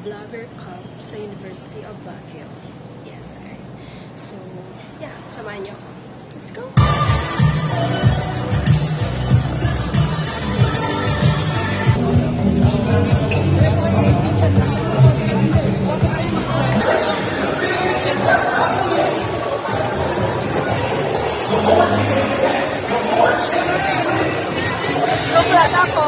vlogger camp sa University of Baguio. Yes, guys. So, yeah, samahan niyo ako. Let's go! Chocolate ako!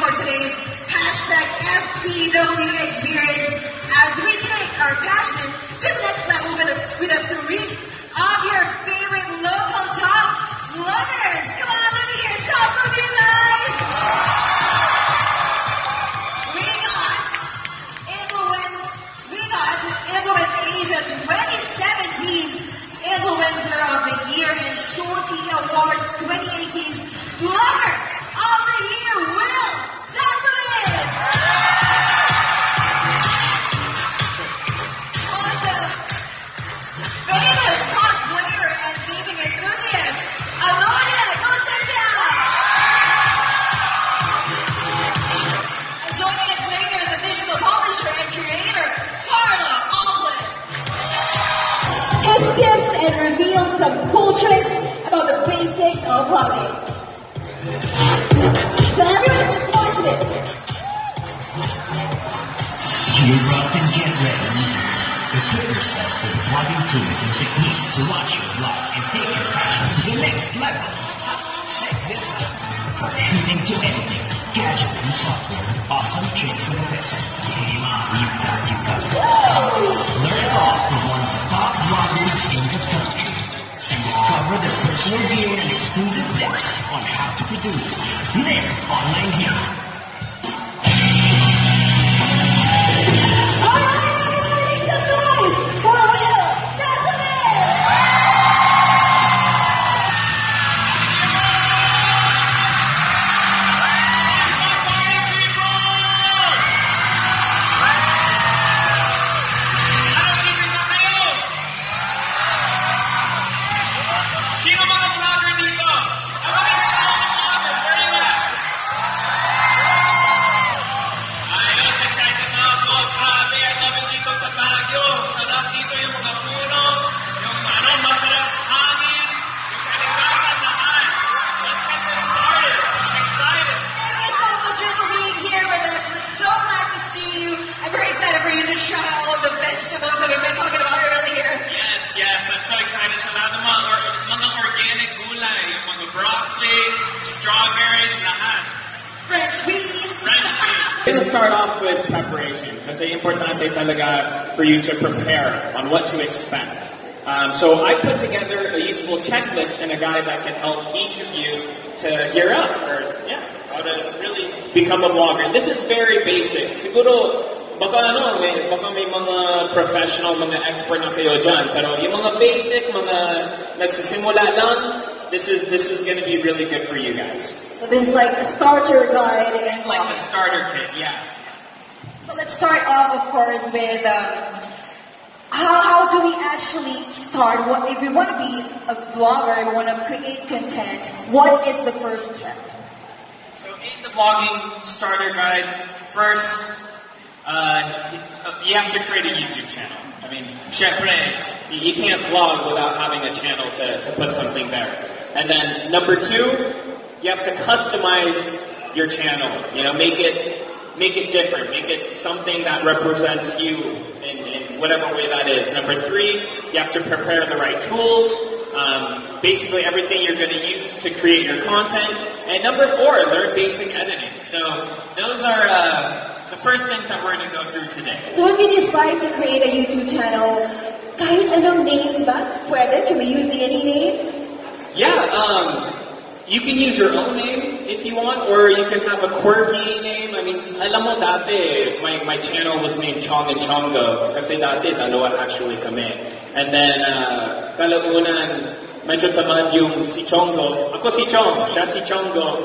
For today's #FTW experience as we take our passion to the next level with a three of your favorite local top vloggers. Come on, let me hear a shout from you guys. We got Influence Asia 2017's Influencer of the Year and Shorty Awards 2018's Vlogger of the Year, Will Tasovich! Also, famous cosplayer and gaming enthusiast, Alonia Gonzalez! And joining us later, the digital publisher and creator, Carla Allen. His tips and reveals some cool tricks about the basics of vlogging. So everyone, let's watch this. Gear up and get ready. Equip yourself with vlogging tools and techniques to watch your vlog and take your passion to the next level. Check this out. From shooting to editing, gadgets and software, awesome tricks and effects. Game on, we've got you covered. Learn it all from one of the top vloggers in the country. And discover their personal gear and exclusive tips on how to produce their online hit. Sino mga vlogger dito? I want to hear all the vloggers. Where are you at? broccoli, strawberries, lahat. French beans. French beans. I'm going to start off with preparation kasi importante talaga for you to prepare on what to expect. So I put together a useful checklist and a guide that can help each of you to gear up for how to really become a vlogger. And this is very basic. Siguro, baka may mga professional, mga expert na kayo dyan. Pero yung mga basic, mga nagsisimula lang, this is going to be really good for you guys. So this is like a starter guide. It's like a starter kit, yeah. So let's start off, of course, with how do we actually start? If we want to be a vlogger, we want to create content, what is the first step? So in the vlogging starter guide, first, you have to create a YouTube channel. I mean, syempre, you can't vlog without having a channel to put something there. And then number two, you have to customize your channel. You know, make it different. Make it something that represents you in whatever way that is. Number three, you have to prepare the right tools. Basically everything you're going to use to create your content. And number four, learn basic editing. So those are the first things that we're going to go through today. So when we decide to create a YouTube channel, kahit anong names ba? Pwede? Can we use any name? Yeah, you can use your own name if you want, or you can have a quirky name. I mean, alam mo dati, my channel was named Chong and Chongo kasi dati dalawa actually kami. And then, kalabunan, medyo tamad yung si Chongo. Ako si Chong, siya si Chongo.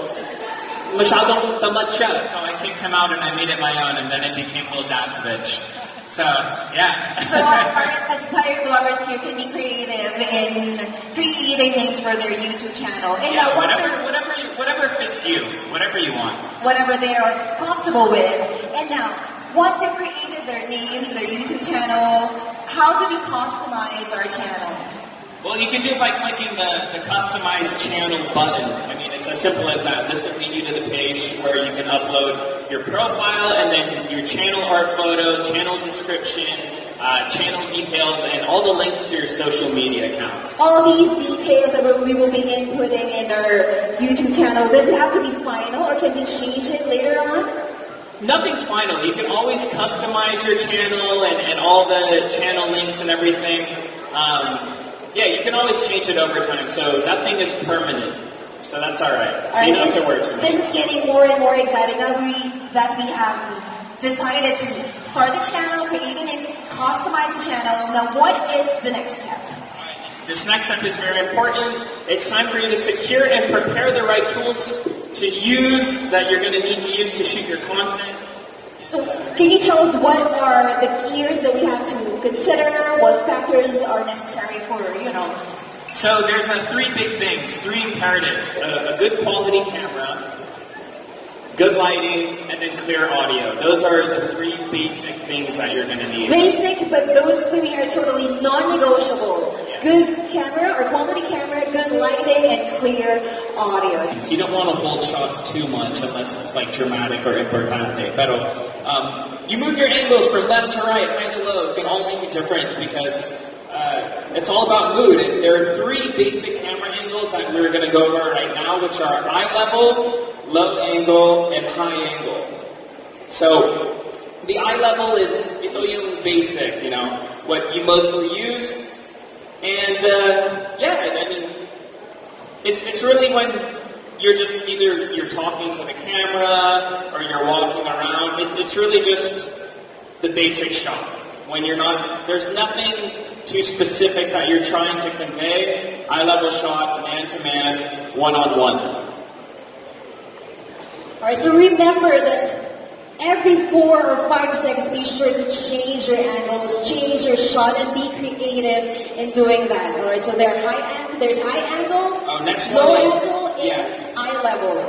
Masyadong tamad siya. So I kicked him out and I made it my own, and then it became Lil Dasovich. So, yeah. So our aspiring bloggers here can be creative in creating things for their YouTube channel. And yeah, whatever fits you, whatever you want. Whatever they are comfortable with. And now, once they've created their name, their YouTube channel, how do we customize our channel? Well, you can do it by clicking the Customize Channel button. I mean, it's as simple as that. This will lead you to the page where you can upload your profile and then your channel art photo, channel description, channel details, and all the links to your social media accounts. All these details that we will be inputting in our YouTube channel, does it have to be final or can we change it later on? Nothing's final. You can always customize your channel and all the channel links and everything. Yeah, you can always change it over time, so nothing is permanent. So that's all right. So you don't have to worry too much. This is getting more and more exciting now that we have decided to start the channel, create and customize the channel. Now, what is the next step? This next step is very important. It's time for you to secure and prepare the right tools to use that you're going to need to use to shoot your content. So, can you tell us what are the gears that we have to consider? What factors are necessary for, So there's three big things, three imperatives. A good quality camera, good lighting, and then clear audio. Those are the three basic things that you're going to need. Basic, but those three are totally non-negotiable. Yes. Good camera or quality camera, good lighting, and clear audio. So you don't want to hold shots too much unless it's like dramatic or importante. Pero you move your angles from left to right, high to low. It can all make a difference because it's all about mood. And there are three basic camera angles that we're going to go over right now, which are eye level, low angle, and high angle. So the eye level is ito yung basic, what you mostly use. And I mean, it's really when you're just either you're talking to the camera or you're walking around. It's really just the basic shot. When you're not, there's nothing too specific that you're trying to convey. Eye level shot, man to man, one on one. Alright, so remember that every 4 or 5 seconds, be sure to change your angles, change your shot, and be creative in doing that. Alright, so there's high angle, low angle, and eye level.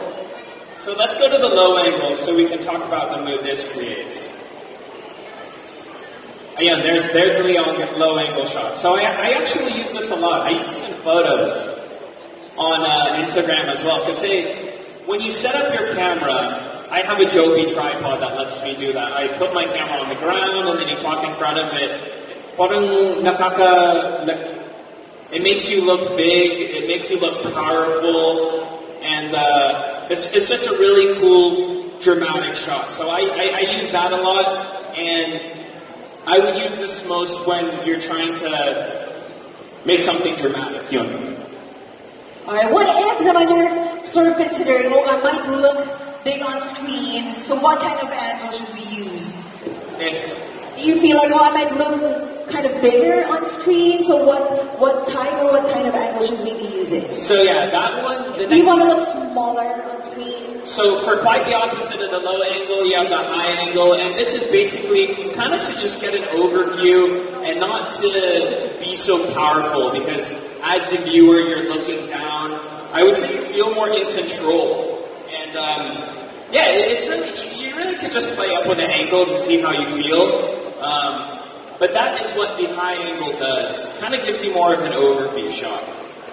So let's go to the low angle so we can talk about the mood this creates. Again, there's the low angle shot. So I actually use this a lot. I use this in photos on Instagram as well. Because when you set up your camera, I have a Joby tripod that lets me do that. I put my camera on the ground and then you talk in front of it. Parang It makes you look big, it makes you look powerful, and it's just a really cool, dramatic shot. So I use that a lot, and I would use this most when you're trying to make something dramatic, yun. Alright, what if naman you're sort of considering, oh, I might look big on screen, so what kind of angle should we use? If You feel like, oh, I might look kind of bigger on screen, so what type or what kind of angle should we be using? So yeah, that one. If you want to look smaller on screen. So for quite the opposite of the low angle, you have the high angle, and this is basically kind of to just get an overview and not to be so powerful, because as the viewer, you're looking down. I would say you feel more in control, and yeah, it's really, you really could just play up with the angles and see how you feel. But that is what the high angle does. Kind of gives you more of an overview shot.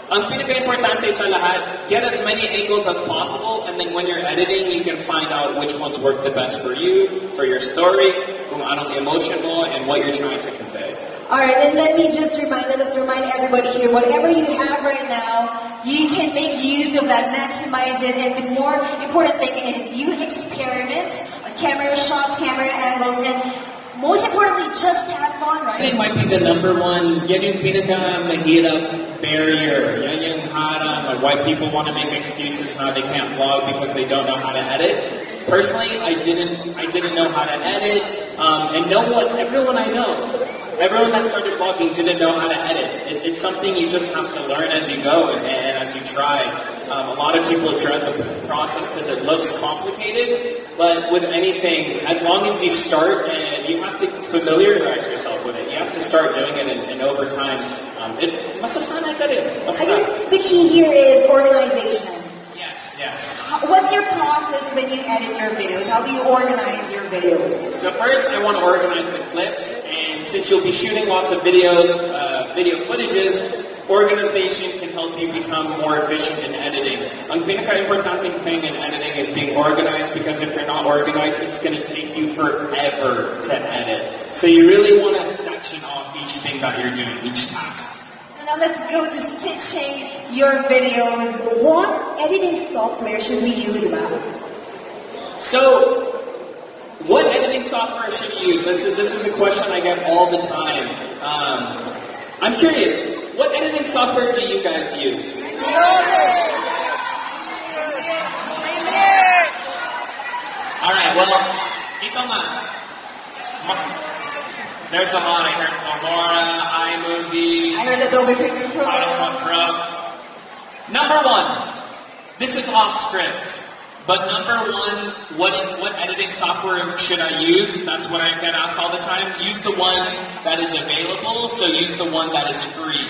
Ang pinaka-importante sa lahat, get as many angles as possible, and then when you're editing, you can find out which ones work the best for you, for your story, kung anong emotion mo, and what you're trying to convey. Alright, and let me just remind everybody here, whatever you have right now, you can make use of that, maximize it, and the more important thing is you experiment on camera shots, camera angles, and most importantly, just have fun, right? It might be the number one, yan yung pinaka-mahirap barrier. Yan yung harang, like why people want to make excuses now they can't vlog because they don't know how to edit. Personally, I didn't know how to edit, and everyone I know, everyone that started vlogging didn't know how to edit. It's something you just have to learn as you go and as you try. A lot of people dread the process because it looks complicated, but with anything, as long as you start, and you have to familiarize yourself with it. You have to start doing it, and over time, I guess the key here is organization. Yes. What's your process when you edit your videos? How do you organize your videos? So first, I want to organize the clips, and since you'll be shooting lots of videos, video footages, organization can help you become more efficient in editing. Ang pinaka-importanting thing in editing is being organized, because if you're not organized, it's going to take you forever to edit. So you really want to section off each thing that you're doing, each task. Now let's go to stitching your videos. What editing software should we use, Matt? So, what editing software should you use? This is a question I get all the time. I'm curious, what editing software do you guys use? Alright, well, ito nga. There's a lot. I heard Filmora, iMovie. I heard Adobe Premiere Pro. Number one, this is off script. But number one, what editing software should I use? That's what I get asked all the time. Use the one that is available, so use the one that is free.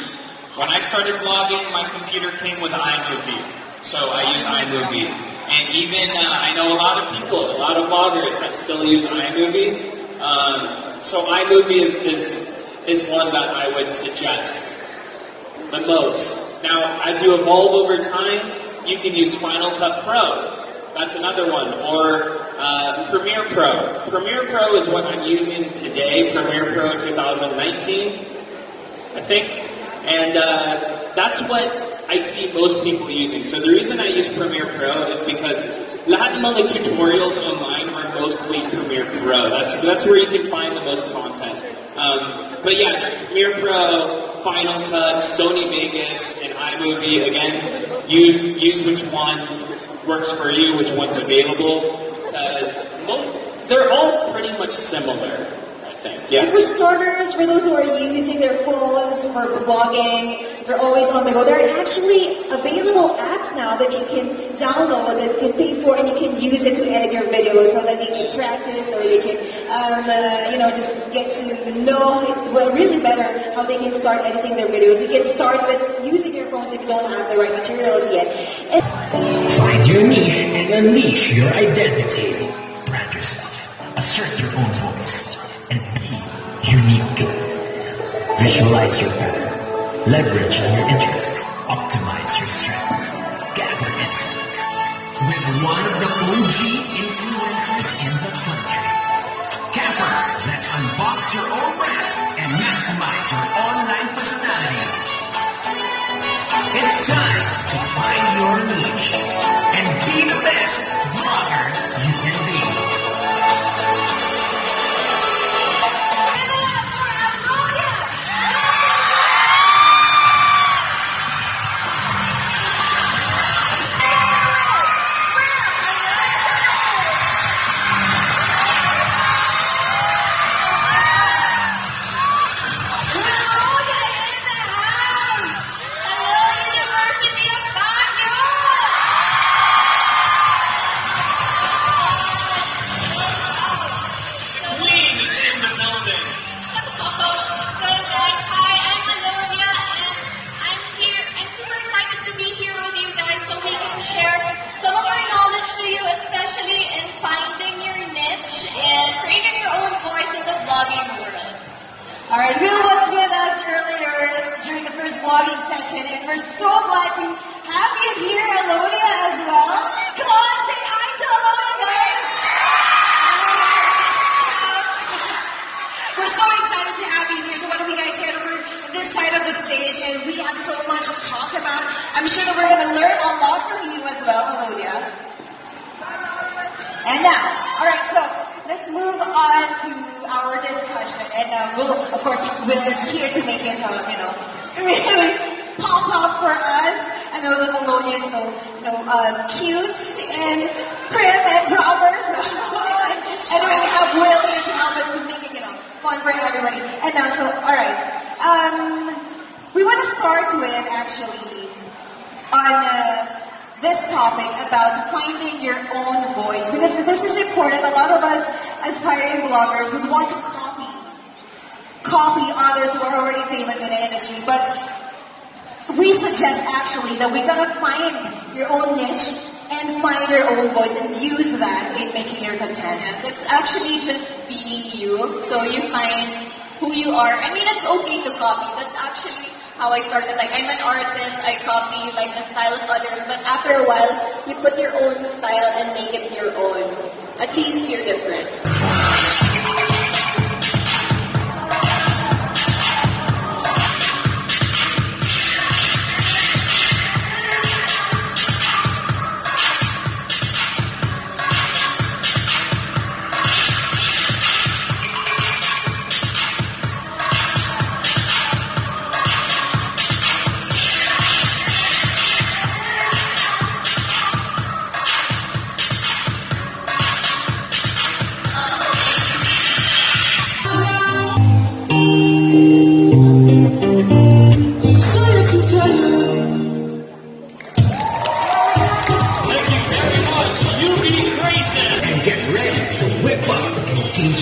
When I started vlogging, my computer came with iMovie, so I use iMovie. And even, I know a lot of people, a lot of vloggers that still use iMovie. So iMovie is one that I would suggest the most. Now, as you evolve over time, you can use Final Cut Pro. That's another one. Or Premiere Pro. Premiere Pro is what I'm using today, Premiere Pro 2019, I think. And that's what I see most people using. So the reason I use Premiere Pro is because lahat ng mga tutorials online are mostly Premiere Pro. That's where you can find the most content. But yeah, there's Premiere Pro, Final Cut, Sony Vegas, and iMovie. Again, use which one works for you, which one's available, because they're all pretty much similar, I think. Yeah. And for starters, for those who are using their phones for vlogging, if you're always on the go, there are actually available apps now that you can download, that you can pay for, and you can use it to edit your videos so that they can practice, or they can, just get to know really better how they can start editing their videos. You can start with using your phones if you don't have the right materials yet. Find your niche and unleash your identity. Brand yourself, assert your own voice, and be unique. Visualize your path, leverage on your interests, optimize your strengths, gather insights with one of the OG influencers in the country. Campers, let's unbox your own brand and maximize your online personality. It's time to find your niche and be the best vlogger you can be. Alright, Will was with us earlier during the first vlogging session, and we're so glad to have you here, Alonia, as well. Come on, say hi to Alonia, guys! Shout. We're so excited to have you here, so why don't we guys head over this side of the stage, and we have so much to talk about. I'm sure that we're going to learn a lot from you as well, Alonia. And now, alright, so let's move on to our discussion, and Will, of course, Will is here to make it, really pop up for us. I know that Alonia is so, cute and prim and proper. So anyway, we have Will here to help us to make it, fun for everybody. And now, so all right, we want to start with actually on. This topic about finding your own voice, because this is important. A lot of us aspiring bloggers would want to copy others who are already famous in the industry, but we suggest actually that we gotta find your own niche and find your own voice and use that in making your content. Yes, it's actually just being you, so you find who you are. I mean, it's okay to copy. That's actually how I started. Like, I'm an artist, I copy like the style of others, but after a while, you put your own style and make it your own. At least you're different.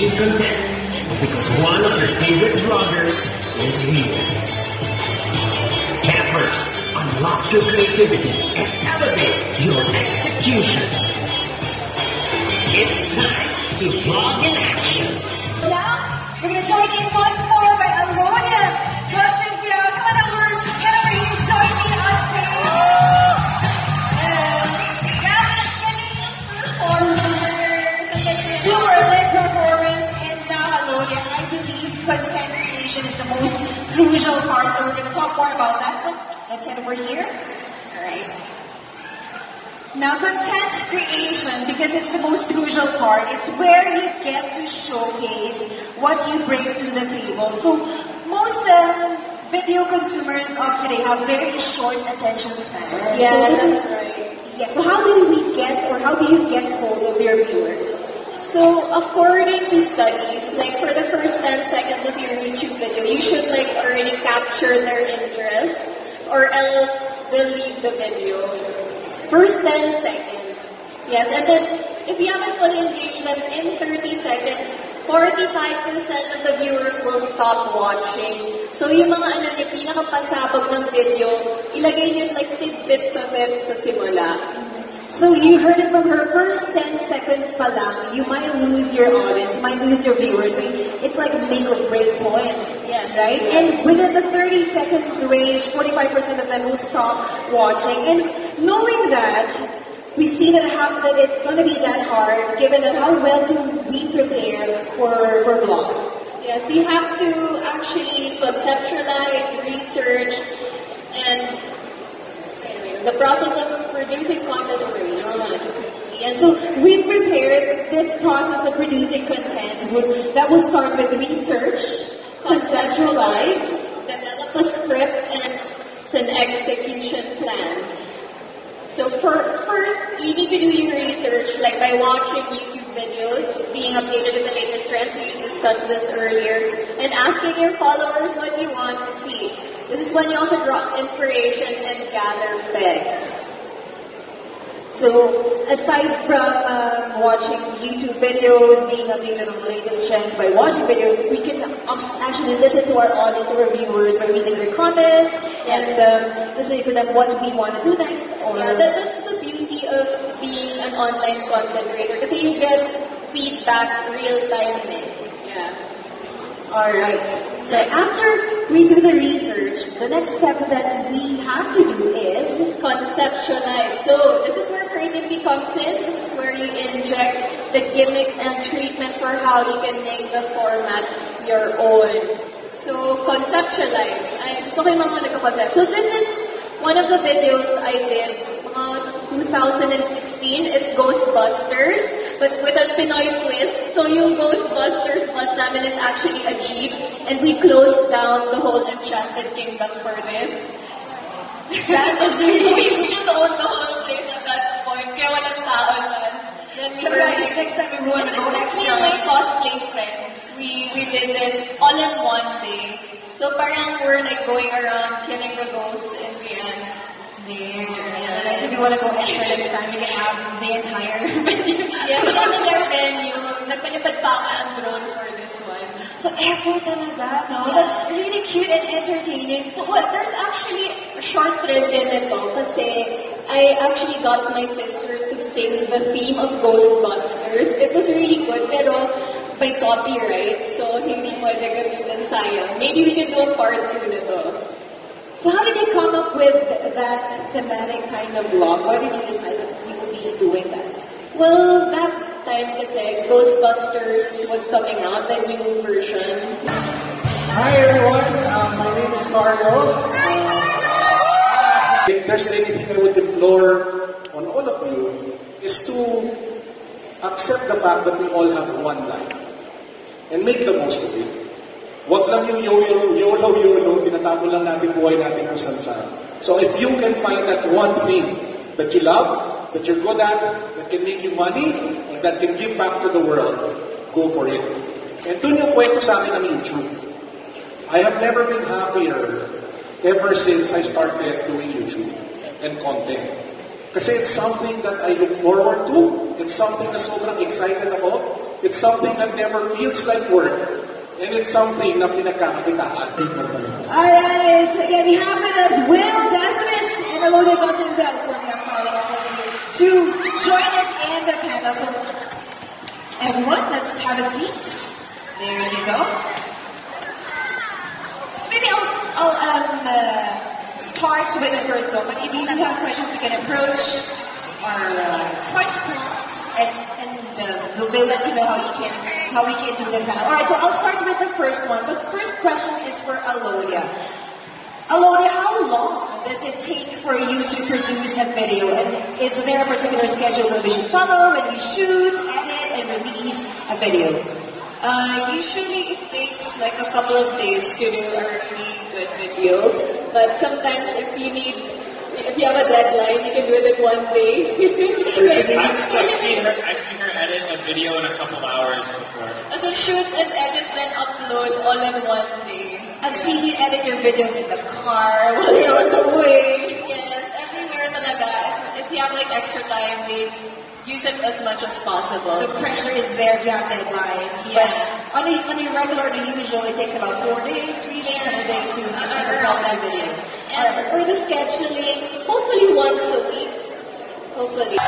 Content, because one of your favorite vloggers is here. Campers, unlock your creativity and elevate your execution. It's time to vlog in action. Now, we're going to join in once more by Alonia. Justin, come on over, get over here, join me on stage. Super lit performance, and now Alonia, I believe content creation is the most crucial part, so we're going to talk more about that. So let's head over here. Alright. Now content creation, because it's the most crucial part, it's where you get to showcase what you bring to the table. So most video consumers of today have very short attention span. Yeah, so that's right. Yeah, so how do we get, or how do you get hold of your viewers? So according to studies, like for the first 10 seconds of your YouTube video, you should like already capture their interest, or else they'll leave the video. First 10 seconds. Yes, and then if you haven't fully engaged them in 30 seconds, 45% of the viewers will stop watching. So yung mga yung pinakapasabog ng video, ilagay nyo like tidbits of it sa simula. So you heard it from her, first 10 seconds pa lang, you might lose your audience, might lose your viewers. So it's like a make or break point. Yes. Right? Yes. And within the 30 seconds range, 45% of them will stop watching. And knowing that, we see that it's going to be that hard, given that how well do we prepare for vlogs. Yes, you have to actually conceptualize, research, and the process of producing content already. And so we've prepared this process of producing content that will start with research, conceptualize, develop a script, and it's an execution plan. So first, you need to do your research, like by watching YouTube videos, being updated with the latest trends, we discussed this earlier, and asking your followers what you want to see. This is when you also draw inspiration and gather pegs. So aside from watching YouTube videos, being updated on the latest trends by watching videos, we can actually listen to our audience, our viewers, by reading their comments and listening to them what we want to do next. Or That's the beauty of being an online content creator because you get feedback real time. Yeah. Alright, so after we do the research, the next step that we have to do is conceptualize. So this is where creativity comes in. This is where you inject the gimmick and treatment for how you can make the format your own. So conceptualize. Gusto ko yung mga nagko-concept. So this is one of the videos I did 2016. It's Ghostbusters, but with a Pinoy twist. So yung Ghostbusters bus namin is actually a jeep, and we closed down the whole Enchanted Kingdom for this. We just owned the whole place at that point. Kaya walang tao dyan. Then we were like, next time we want to go next me and my cosplay friends, we did this all in one day. So parang we're like going around killing the ghosts in the end. There. So guys, if you want to go extra next time, you can have the entire menu. Yes, that's their venue. Nagpalipad pa ako ang drone for this one. So effort talaga, no? That's really cute and entertaining. Well, there's actually a short trivia nito kasi I actually got my sister to sing the theme of Ghostbusters. It was really good, pero by copyright, so hindi pwede gamitin, sayang. Maybe we can do a part 2 nito. So how did you come up with that thematic kind of vlog? Why did you decide that you would be doing that? Well, that time kasi Ghostbusters was coming out, the new version. Hi everyone, my name is Carlo. If there's anything I would implore on all of you is to accept the fact that we all have one life and make the most of it. Huwag lang yung YOLO, tinatapon lang natin buhay natin kung saan. So if you can find that one thing that you love, that you're good at, that can make you money, and that can give back to the world, go for it. And dun yung kwento sa akin ng YouTube. I have never been happier ever since I started doing YouTube and content. Kasi it's something that I look forward to. It's something na sobrang excited ako. It's something that never feels like work. And it's something na pinagkakakitaan. Alright, so again, we have with us Will Dasmich and Alona Gosenfeld. Of course, we have Carla to join us in the panel. So, everyone, let's have a seat. There you go. So maybe I'll start with the first one, but if you have questions, you can approach our smart school and we'll let you know how we can do this panel. Alright, so I'll start with the first one. The first question is for Alodia. Alodia, how long does it take for you to produce a video? And is there a particular schedule that we should follow when we shoot, edit, and release a video? Usually it takes like a couple of days to do a really good video. But sometimes if you have a deadline, you can do it in one day. I've seen her edit a video in a couple of hours before. So shoot and edit then upload all in one day. I've seen you edit your videos in the car while you're on the way. Yes, everywhere talaga. If you have like extra time, we use it as much as possible. The pressure is there if you have deadlines. Yeah. But on a regular, the usual, it takes about 4 days, 3 days, 7 days to make a proper video. And for the scheduling, hopefully once a week. Hopefully.